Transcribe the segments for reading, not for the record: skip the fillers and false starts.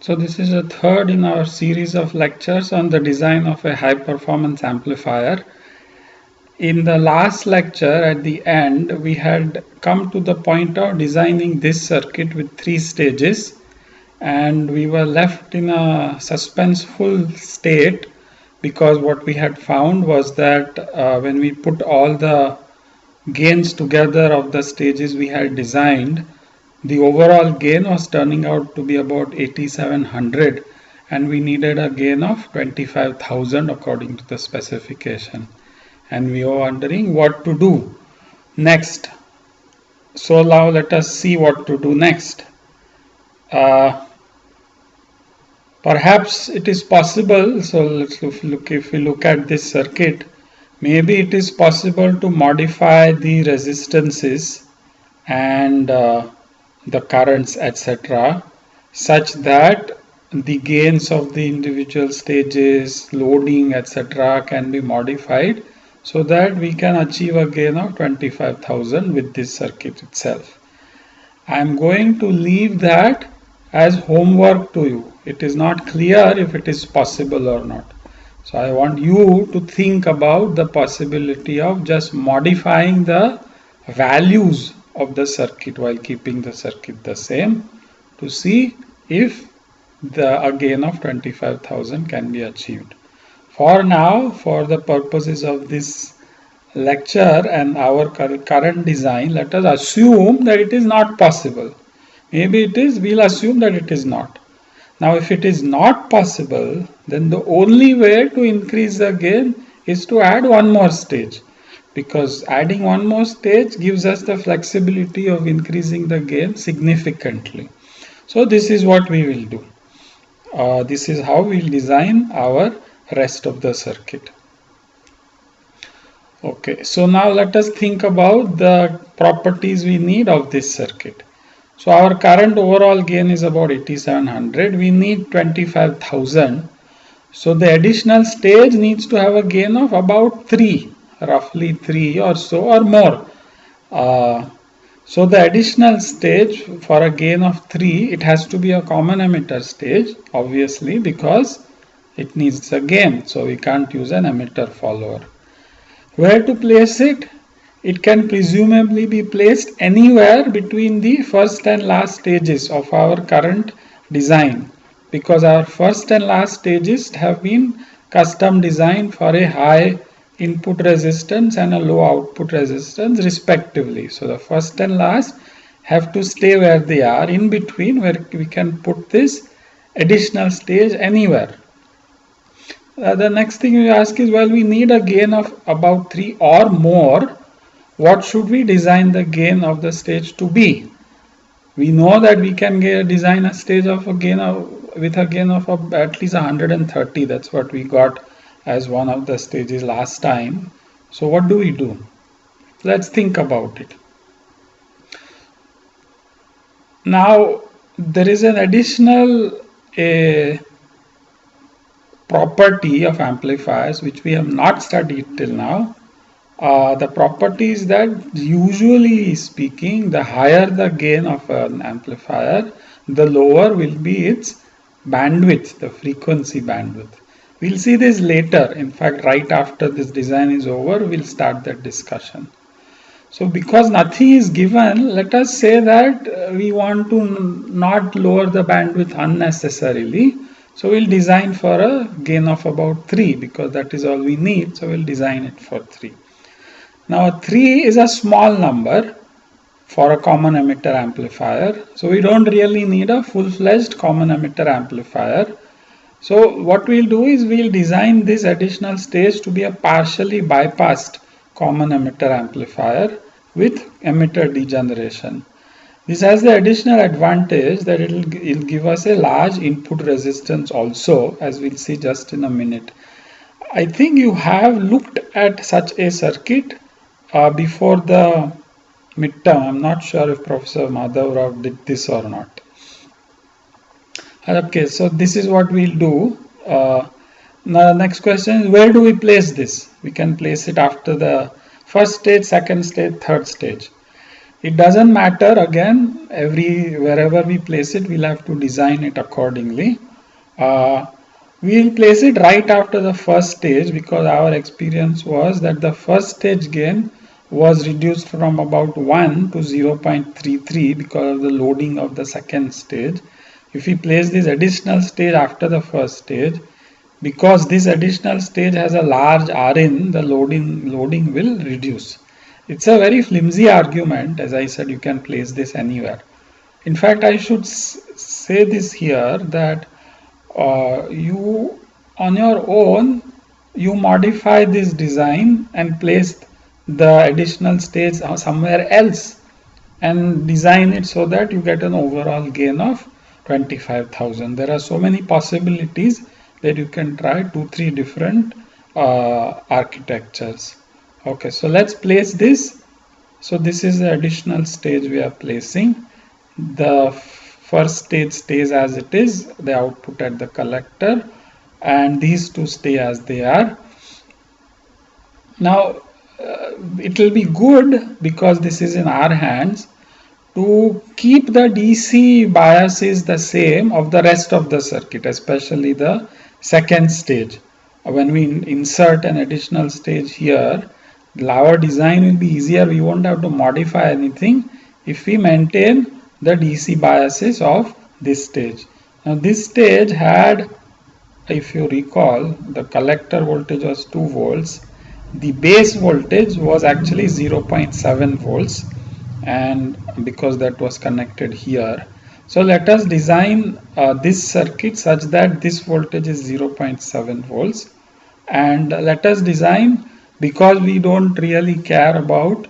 So this is the third in our series of lectures on the design of a high performance amplifier. In the last lecture at the end, we had come to the point of designing this circuit with 3 stages, and we were left in a suspenseful state because what we had found was that when we put all the gains together of the stages we had designed, the overall gain was turning out to be about 8700, and we needed a gain of 25,000 according to the specification. And we were wondering what to do next. So now let us see what to do next. Perhaps it is possible, so let's look, if we look at this circuit, maybe it is possible to modify the resistances and the currents, etc., such that the gains of the individual stages, loading, etc., can be modified so that we can achieve a gain of 25,000 with this circuit itself. I am going to leave that as homework to you. It is not clear if it is possible or not. So I want you to think about the possibility of just modifying the values of the circuit while keeping the circuit the same to see if a gain of 25,000 can be achieved. For now, for the purposes of this lecture and our current design, let us assume that it is not possible. Maybe it is, we'll assume that it is not. Now, if it is not possible, then the only way to increase the gain is to add one more stage, because adding one more stage gives us the flexibility of increasing the gain significantly. So this is what we will do. This is how we'll design our rest of the circuit. Okay, so now let us think about the properties we need of this circuit. So our current overall gain is about 8700. We need 25,000. So the additional stage needs to have a gain of about 3, roughly 3 or so or more. So the additional stage for a gain of 3, it has to be a common emitter stage, obviously, because it needs a gain. So we can't use an emitter follower. Where to place it? It can presumably be placed anywhere between the first and last stages of our current design, because our first and last stages have been custom designed for a high input resistance and a low output resistance respectively. So the first and last have to stay where they are. In between, where we can put this additional stage anywhere. The next thing we ask is, well, we need a gain of about 3 or more. What should we design the gain of the stage to be? We know that we can design a stage of a gain with a gain of at least 130. That's what we got as one of the stages last time. So what do we do? Let's think about it. Now there is an additional property of amplifiers which we have not studied till now. The property is that, usually speaking, the higher the gain of an amplifier, the lower will be its bandwidth, the frequency bandwidth. We'll see this later. In fact, right after this design is over, we'll start that discussion. So because nothing is given, let us say that we want to not lower the bandwidth unnecessarily. So we'll design for a gain of about 3, because that is all we need. So we'll design it for 3. Now 3 is a small number for a common emitter amplifier. So we don't really need a full-fledged common emitter amplifier. So what we'll do is we'll design this additional stage to be a partially bypassed common emitter amplifier with emitter degeneration. This has the additional advantage that it'll give us a large input resistance also, as we'll see just in a minute. I think you have looked at such a circuit before the midterm. I'm not sure if Professor Madhav Rao did this or not. Okay, so this is what we'll do. Now the next question is, where do we place this? We can place it after the first stage, second stage, third stage. It doesn't matter, again, wherever we place it, we'll have to design it accordingly. We'll place it right after the first stage, because our experience was that the first stage gain was reduced from about 1 to 0.33 because of the loading of the second stage. If we place this additional stage after the first stage, because this additional stage has a large Rin, the loading will reduce. It's a very flimsy argument. As I said, you can place this anywhere. In fact, I should say this here, that you on your own, you modify this design and place the additional stage somewhere else and design it so that you get an overall gain of 25,000. There are so many possibilities that you can try 2-3 different architectures. Okay, so let's place this. So this is the additional stage we are placing. The first stage stays as it is, the output at the collector, and these two stay as they are. Now it will be good, because this is in our hands, to keep the DC biases the same of the rest of the circuit, especially the second stage. When we insert an additional stage here, our design will be easier. We won't have to modify anything if we maintain the DC biases of this stage. Now this stage had, if you recall, the collector voltage was 2 volts. The base voltage was actually 0.7 volts, and because that was connected here. So let us design this circuit such that this voltage is 0.7 volts, and let us design, because we don't really care about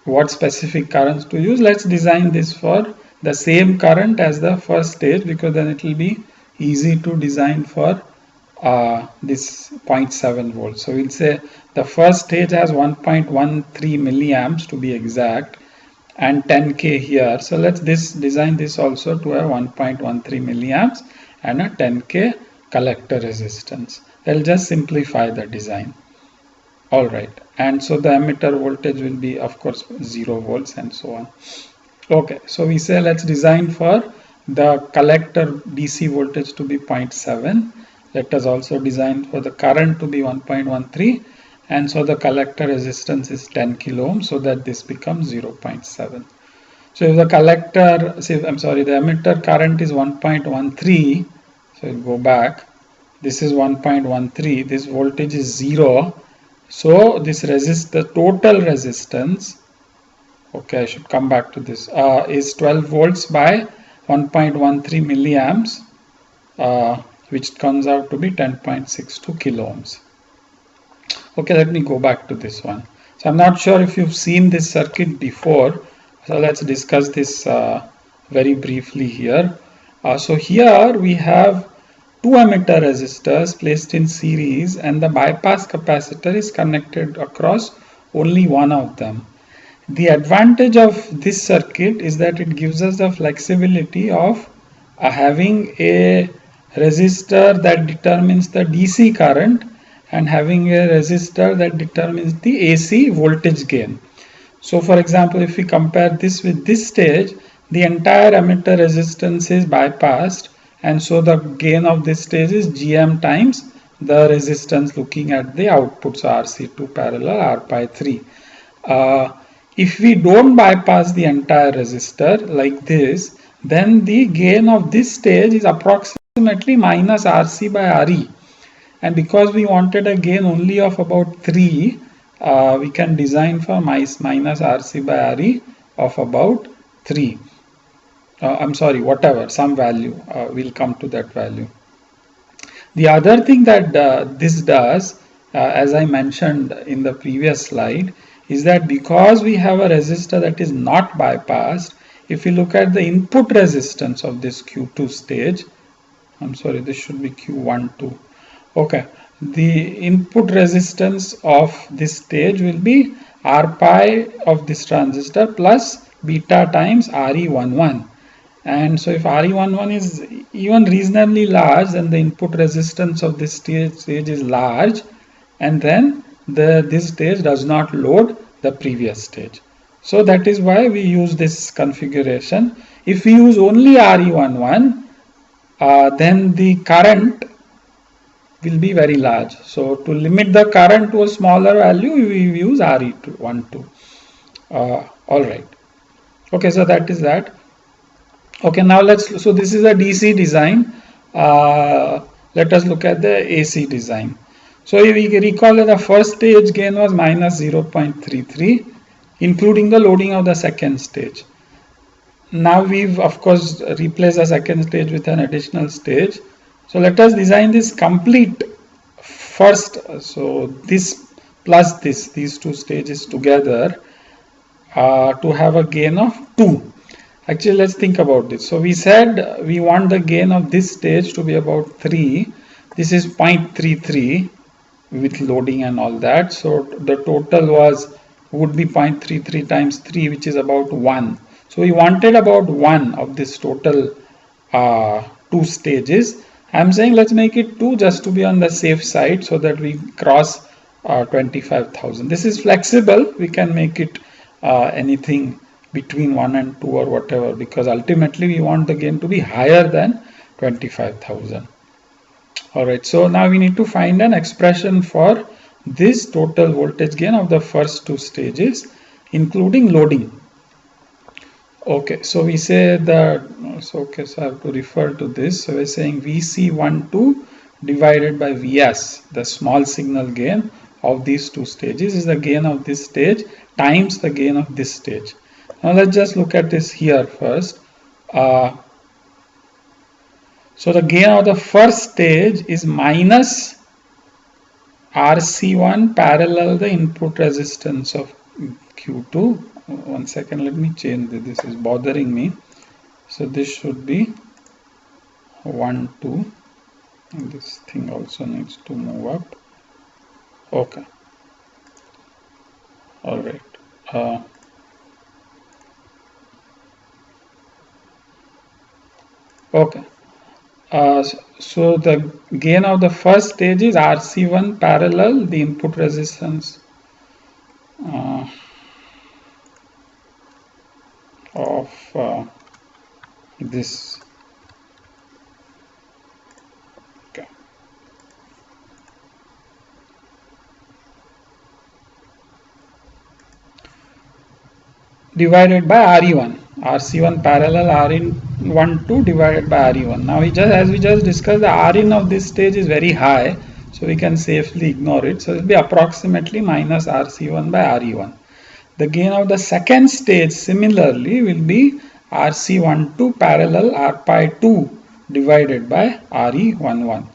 what specific currents to use, let's design this for the same current as the first stage, because then it will be easy to design for this 0.7 volts. So we'll say the first stage has 1.13 milliamps to be exact, and 10k here. So let's design this also to have 1.13 milliamps and a 10k collector resistance. They'll just simplify the design. All right, and so the emitter voltage will be, of course, 0 volts and so on. Okay, so we say let's design for the collector DC voltage to be 0.7. Let us also design for the current to be 1.13, and so the collector resistance is 10 kilo ohms, so that this becomes 0.7. So if the the emitter current is 1.13, so we'll go back. This is 1.13. This voltage is 0. So this the total resistance. Okay, I should come back to this. Is 12 volts by 1.13 milliamps. Which comes out to be 10.62 kilo ohms. Okay, let me go back to this one. So I'm not sure if you've seen this circuit before. So let's discuss this very briefly here. So here we have two emitter resistors placed in series, and the bypass capacitor is connected across only one of them. The advantage of this circuit is that it gives us the flexibility of having a resistor that determines the DC current and having a resistor that determines the AC voltage gain. So for example, if we compare this with this stage, the entire emitter resistance is bypassed, and so the gain of this stage is GM times the resistance looking at the output, so RC2 parallel R pi 3. If we don't bypass the entire resistor like this, then the gain of this stage is approximately minus RC by RE, and because we wanted a gain only of about 3, we can design for minus RC by RE of about 3. Whatever, some value, we'll come to that value. The other thing that this does, as I mentioned in the previous slide, is that because we have a resistor that is not bypassed, if you look at the input resistance of this Q2 stage, this should be Q12. Okay, the input resistance of this stage will be R pi of this transistor plus beta times RE11. And so if RE11 is even reasonably large, then the input resistance of this stage is large, and then this stage does not load the previous stage. So that is why we use this configuration. If we use only RE11, then the current will be very large. So to limit the current to a smaller value, we use RE12. All right. Okay, so that is that. Okay, now so this is a DC design. Let us look at the AC design. So we recall that the first stage gain was minus 0.33, including the loading of the second stage. Now we've of course replaced the second stage with an additional stage. So let us design this complete first. So this plus this, these two stages together to have a gain of 2. Actually, let's think about this. So we said we want the gain of this stage to be about 3. This is 0.33 with loading and all that. So the total would be 0.33 times 3, which is about 1. So we wanted about 1 of this total 2 stages. I'm saying let's make it 2 just to be on the safe side so that we cross 25,000. This is flexible. We can make it anything between 1 and 2 or whatever, because ultimately we want the gain to be higher than 25,000. Alright, so now we need to find an expression for this total voltage gain of the first 2 stages, including loading. Okay, so we say that, so I have to refer to this. So we're saying VC12 divided by Vs, the small signal gain of these 2 stages, is the gain of this stage times the gain of this stage. Now let's just look at this here first. So the gain of the first stage is minus RC1 parallel the input resistance of Q2. One second, let me change this. This is bothering me. So this should be 1, 2. And this thing also needs to move up. Okay. All right. Okay. So the gain of the first stage is RC1 parallel the input resistance of this. Okay. Divided by RE1. RC1 parallel RE12 divided by RE1. Now as we just discussed, the RIN of this stage is very high, so we can safely ignore it. So it will be approximately minus RC1 by RE1. The gain of the second stage similarly will be RC12 parallel RPi2 divided by RE11.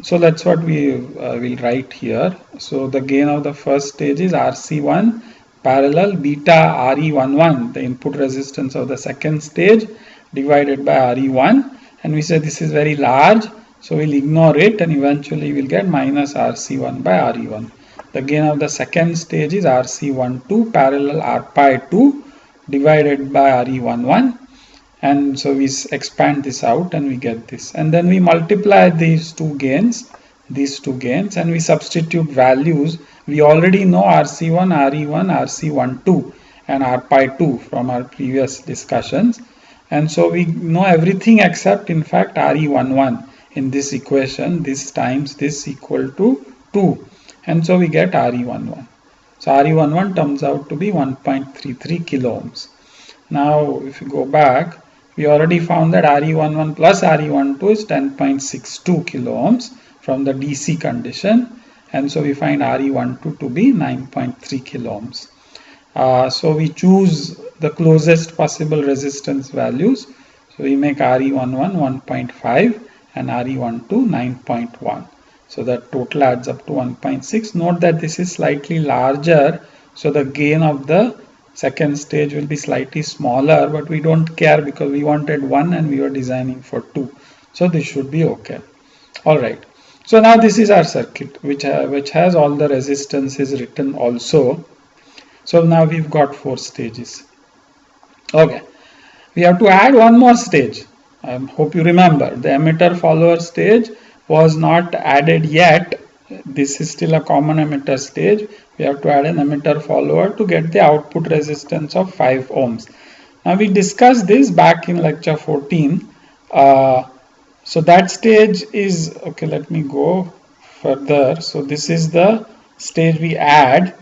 So that's what we will write here. So the gain of the first stage is RC1 parallel beta RE11, the input resistance of the second stage, divided by RE1, and we say this is very large, so we'll ignore it and eventually we'll get minus RC1 by RE1. The gain of the second stage is RC12 parallel RPi2 divided by RE11, and so we expand this out and we get this, and then we multiply these two gains, and we substitute values. We already know RC1, RE1, RC12 and RPi2 from our previous discussions, and so we know everything except in fact RE11 in this equation. This times this equal to 2, and so we get RE11. So RE11 turns out to be 1.33 kilo ohms. Now if you go back, we already found that RE11 plus RE12 is 10.62 kilo ohms from the DC condition, and so we find RE12 to be 9.3 kilo ohms. So we choose the closest possible resistance values. So we make RE11 1.5 and RE12 9.1. So that total adds up to 1.6. Note that this is slightly larger, so the gain of the second stage will be slightly smaller, but we don't care because we wanted 1 and we were designing for 2. So this should be okay. All right. So now this is our circuit which has all the resistances written also. So now we've got 4 stages. Okay. We have to add one more stage. I hope you remember the emitter follower stage was not added yet. This is still a common emitter stage. We have to add an emitter follower to get the output resistance of 5 ohms. Now we discussed this back in lecture 14. So that stage is, okay, let me go further. So this is the stage we add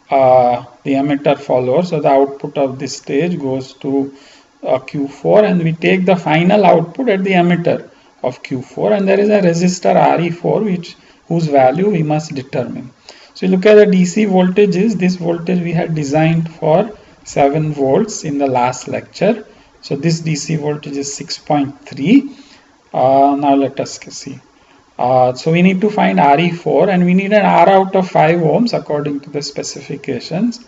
the emitter follower. So the output of this stage goes to Q4, and we take the final output at the emitter of Q4, and there is a resistor RE4 whose value we must determine. So you look at the DC voltages. This voltage we had designed for 7 volts in the last lecture. So this DC voltage is 6.3. Now let us see. So we need to find RE4, and we need an R out of 5 ohms according to the specifications.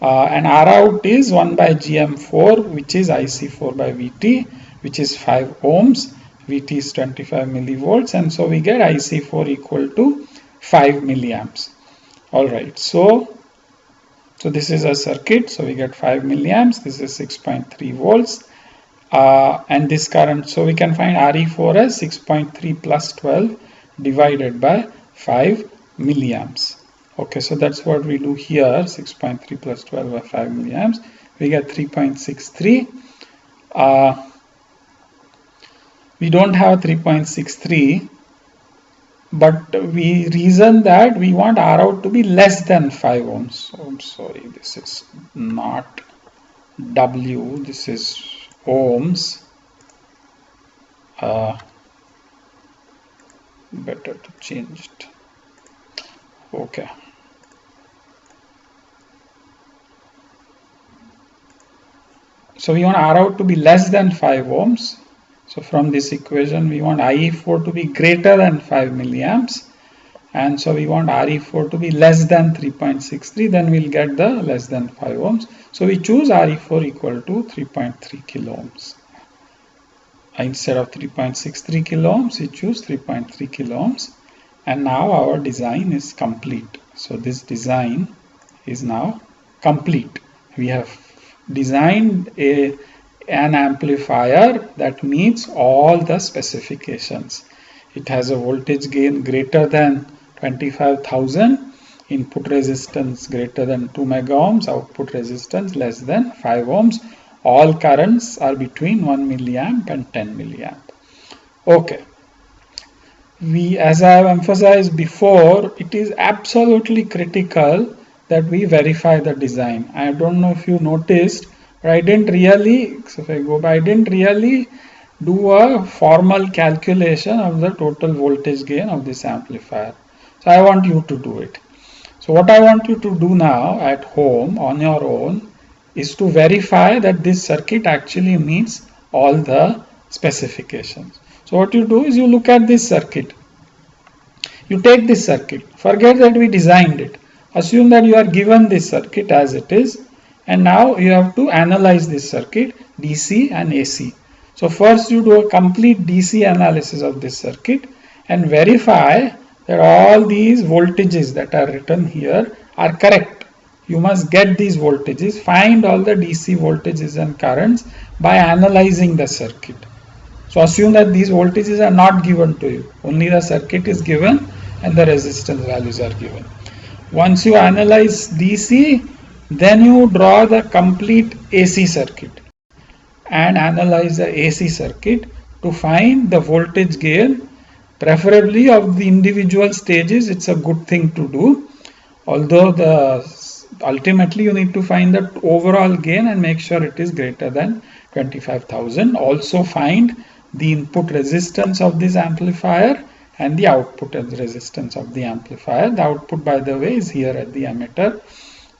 And R out is 1 by GM4, which is IC4 by VT, which is 5 ohms. VT is 25 millivolts, and so we get IC4 equal to 5 milliamps. Alright, so this is a circuit, so we get 5 milliamps. This is 6.3 volts. And this current, so we can find RE4 as 6.3 plus 12 divided by 5 milliamps. Okay, so that's what we do here. 6.3 plus 12 by 5 milliamps. We get 3.63. We don't have 3.63, but we reason that we want R out to be less than 5 ohms. So I'm sorry, this is not W, this is ohms. Better to change it. Okay. So we want R out to be less than 5 ohms. So from this equation, we want IE4 to be greater than 5 milliamps. And so we want RE4 to be less than 3.63. Then we'll get the less than 5 ohms. So we choose RE4 equal to 3.3 kilo ohms. Instead of 3.63 kilo ohms, we choose 3.3 kilo ohms. And now our design is complete. So this design is now complete. We have designed an amplifier that meets all the specifications. It has a voltage gain greater than 25,000, input resistance greater than 2 mega ohms, output resistance less than 5 ohms. All currents are between 1 milliamp and 10 milliamp. Okay. As I have emphasized before, it is absolutely critical that we verify the design. I don't know if you noticed, but I didn't really, so if I go back, I didn't really do a formal calculation of the total voltage gain of this amplifier. So I want you to do it. So what I want you to do now at home on your own is to verify that this circuit actually meets all the specifications. So what you do is you look at this circuit. You take this circuit. Forget that we designed it. Assume that you are given this circuit as it is, and now you have to analyze this circuit, DC and AC. So first you do a complete DC analysis of this circuit and verify that all these voltages that are written here are correct. You must get these voltages, find all the DC voltages and currents by analyzing the circuit. So assume that these voltages are not given to you, only the circuit is given and the resistance values are given. Once you analyze DC, then you draw the complete AC circuit and analyze the AC circuit to find the voltage gain, preferably of the individual stages. It's a good thing to do, although ultimately you need to find the overall gain and make sure it is greater than 25,000. Also find the input resistance of this amplifier and the output resistance of the amplifier. The output, by the way, is here at the emitter,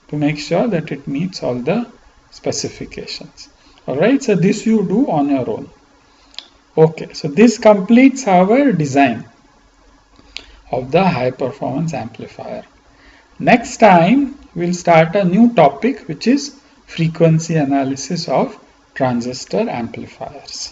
to make sure that it meets all the specifications. Alright, so this you do on your own. Okay, so this completes our design of the high performance amplifier. Next time we'll start a new topic, which is frequency analysis of transistor amplifiers.